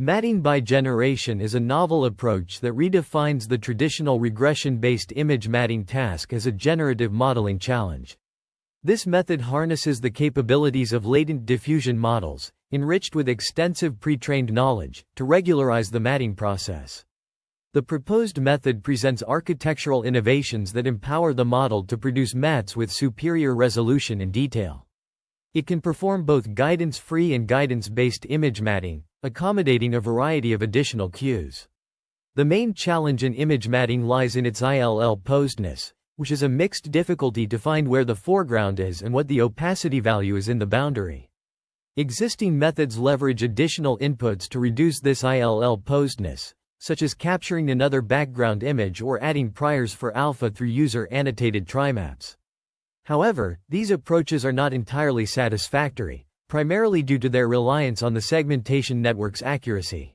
Matting by generation is a novel approach that redefines the traditional regression-based image matting task as a generative modeling challenge. This method harnesses the capabilities of latent diffusion models, enriched with extensive pre-trained knowledge, to regularize the matting process. The proposed method presents architectural innovations that empower the model to produce mats with superior resolution and detail. It can perform both guidance-free and guidance-based image matting, accommodating a variety of additional cues. The main challenge in image matting lies in its ILL posedness, which is a mixed difficulty to find where the foreground is and what the opacity value is in the boundary. Existing methods leverage additional inputs to reduce this ILL posedness, such as capturing another background image or adding priors for alpha through user-annotated trimaps. However, these approaches are not entirely satisfactory, primarily due to their reliance on the segmentation network's accuracy.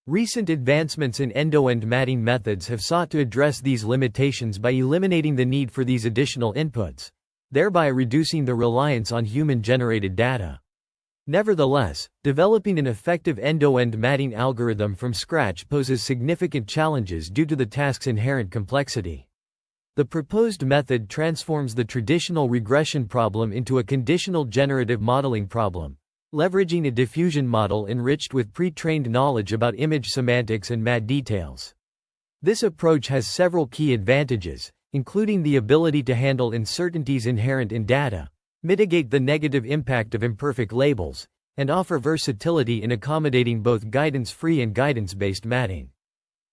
Recent advancements in end-to-end matting methods have sought to address these limitations by eliminating the need for these additional inputs, thereby reducing the reliance on human-generated data. Nevertheless, developing an effective end-to-end matting algorithm from scratch poses significant challenges due to the task's inherent complexity. The proposed method transforms the traditional regression problem into a conditional generative modeling problem, leveraging a diffusion model enriched with pre-trained knowledge about image semantics and mat details. This approach has several key advantages, including the ability to handle uncertainties inherent in data, mitigate the negative impact of imperfect labels, and offer versatility in accommodating both guidance-free and guidance-based matting.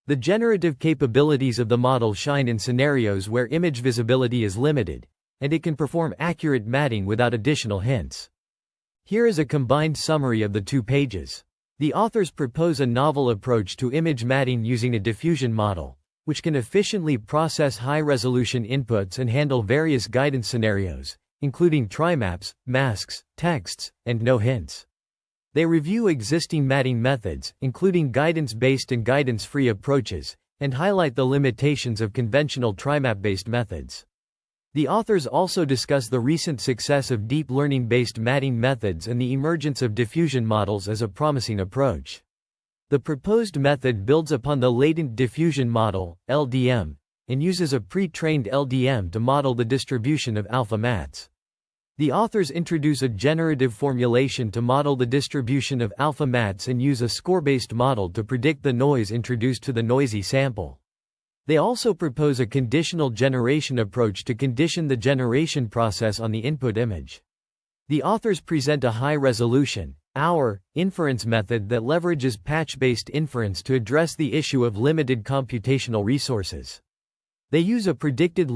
The generative capabilities of the model shine in scenarios where image visibility is limited, and it can perform accurate matting without additional hints. Here is a combined summary of the 2 pages. The authors propose a novel approach to image matting using a diffusion model, which can efficiently process high-resolution inputs and handle various guidance scenarios, including trimaps, masks, texts, and no hints. They review existing matting methods, including guidance-based and guidance-free approaches, and highlight the limitations of conventional trimap-based methods. The authors also discuss the recent success of deep learning-based matting methods and the emergence of diffusion models as a promising approach. The proposed method builds upon the latent diffusion model, LDM, and uses a pre-trained LDM to model the distribution of alpha mats. The authors introduce a generative formulation to model the distribution of alpha mats and use a score-based model to predict the noise introduced to the noisy sample. They also propose a conditional generation approach to condition the generation process on the input image. The authors present a high-resolution, hour, inference method that leverages patch-based inference to address the issue of limited computational resources. They use a predicted